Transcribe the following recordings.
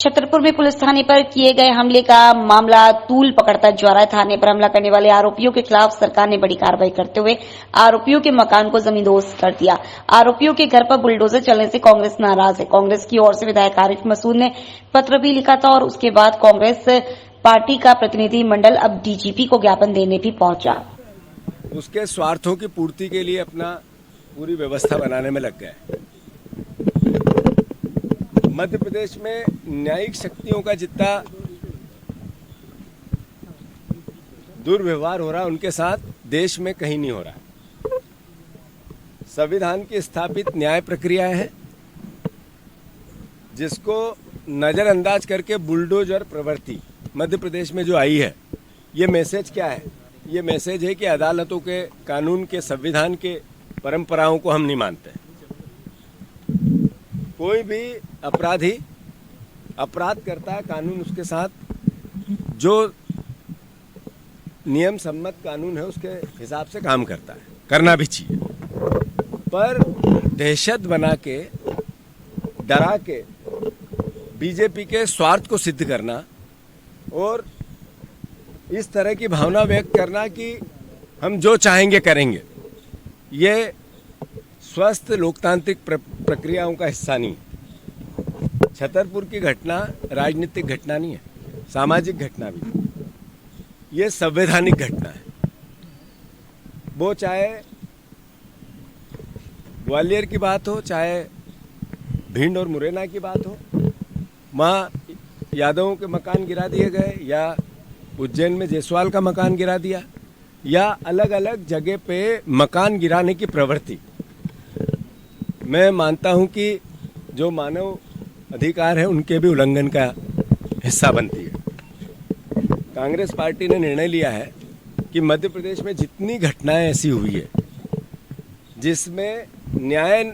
छतरपुर में पुलिस थाने पर किए गए हमले का मामला तूल पकड़ता जा रहा है। थाने पर हमला करने वाले आरोपियों के खिलाफ सरकार ने बड़ी कार्रवाई करते हुए आरोपियों के मकान को जमींदोज कर दिया। आरोपियों के घर पर बुलडोजर चलने से कांग्रेस नाराज है। कांग्रेस की ओर से विधायक आरिफ मसूद ने पत्र भी लिखा था और उसके बाद कांग्रेस पार्टी का प्रतिनिधि मंडल अब डीजीपी को ज्ञापन देने भी पहुंचा। उसके स्वार्थों की पूर्ति के लिए अपना पूरी व्यवस्था बनाने में लग गए। मध्य प्रदेश में न्यायिक शक्तियों का जितना दुर्व्यवहार हो रहा है उनके साथ देश में कहीं नहीं हो रहा। संविधान की स्थापित न्याय प्रक्रिया है जिसको नजरअंदाज करके बुलडोजर प्रवृत्ति मध्य प्रदेश में जो आई है, ये मैसेज क्या है? ये मैसेज है कि अदालतों के कानून के संविधान के परंपराओं को हम नहीं मानते। कोई भी अपराधी अपराध करता है, कानून उसके साथ जो नियम सम्मत कानून है उसके हिसाब से काम करता है, करना भी चाहिए। पर दहशत बना के, डरा के बीजेपी के स्वार्थ को सिद्ध करना और इस तरह की भावना व्यक्त करना कि हम जो चाहेंगे करेंगे, ये स्वस्थ लोकतांत्रिक प्रक्रियाओं का हिस्सा नहीं है। छतरपुर की घटना राजनीतिक घटना नहीं है, सामाजिक घटना भी, ये संवैधानिक घटना है। वो चाहे ग्वालियर की बात हो, चाहे भिंड और मुरैना की बात हो, वहाँ यादवों के मकान गिरा दिए गए, या उज्जैन में जायसवाल का मकान गिरा दिया, या अलग अलग जगह पे मकान गिराने की प्रवृत्ति, मैं मानता हूं कि जो मानव अधिकार है उनके भी उल्लंघन का हिस्सा बनती है। कांग्रेस पार्टी ने निर्णय लिया है कि मध्य प्रदेश में जितनी घटनाएं ऐसी हुई है जिसमें न्याय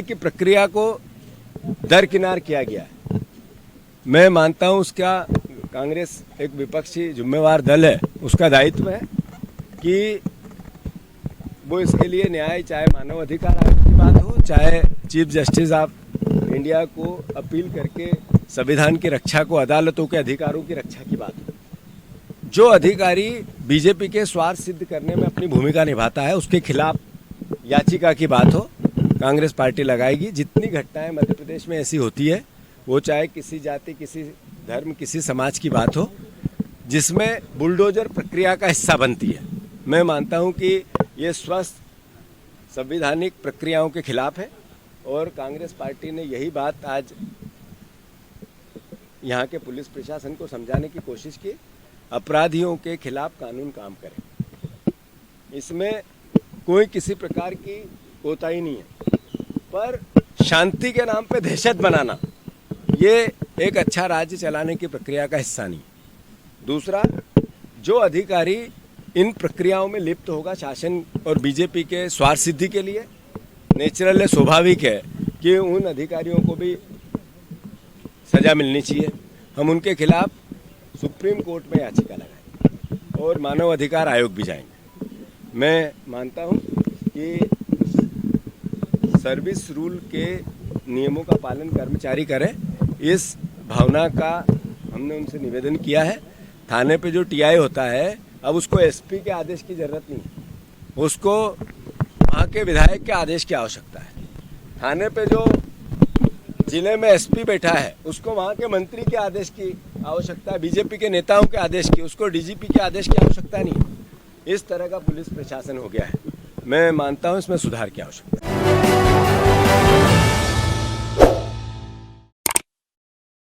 की प्रक्रिया को दरकिनार किया गया है, मैं मानता हूं उसका कांग्रेस एक विपक्षी जिम्मेवार दल है, उसका दायित्व है कि वो इसके लिए न्याय, चाहे मानव अधिकार आयोग की बात हो, चाहे चीफ जस्टिस ऑफ इंडिया को अपील करके संविधान की रक्षा को, अदालतों के अधिकारों की रक्षा की बात हो, जो अधिकारी बीजेपी के स्वार्थ सिद्ध करने में अपनी भूमिका निभाता है उसके खिलाफ याचिका की बात हो, कांग्रेस पार्टी लगाएगी। जितनी घटनाएं मध्य प्रदेश में ऐसी होती है, वो चाहे किसी जाति, किसी धर्म, किसी समाज की बात हो, जिसमें बुलडोजर प्रक्रिया का हिस्सा बनती है, मैं मानता हूं कि ये स्वस्थ संवैधानिक प्रक्रियाओं के खिलाफ है। और कांग्रेस पार्टी ने यही बात आज यहाँ के पुलिस प्रशासन को समझाने की कोशिश की। अपराधियों के खिलाफ कानून काम करे, इसमें कोई किसी प्रकार की कोताही नहीं है। पर शांति के नाम पे दहशत बनाना, ये एक अच्छा राज्य चलाने की प्रक्रिया का हिस्सा नहीं। दूसरा, जो अधिकारी इन प्रक्रियाओं में लिप्त होगा शासन और बीजेपी के स्वार्थ सिद्धि के लिए, नेचुरल है, स्वाभाविक है कि उन अधिकारियों को भी सजा मिलनी चाहिए। हम उनके खिलाफ सुप्रीम कोर्ट में याचिका लगाएंगे और मानव अधिकार आयोग भी जाएंगे। मैं मानता हूं कि सर्विस रूल के नियमों का पालन कर्मचारी करें, इस भावना का हमने उनसे निवेदन किया है। थाने पे जो टीआई होता है, अब उसको एसपी के आदेश की जरूरत नहीं, उसको वहाँ के विधायक के आदेश की आवश्यकता है। थाने पे जो जिले में एसपी बैठा है, उसको वहाँ के मंत्री के आदेश की आवश्यकता है, बीजेपी के नेताओं के आदेश की, उसको डीजीपी के आदेश की आवश्यकता नहीं। इस तरह का पुलिस प्रशासन हो गया है। मैं मानता हूँ इसमें सुधार की आवश्यकता है।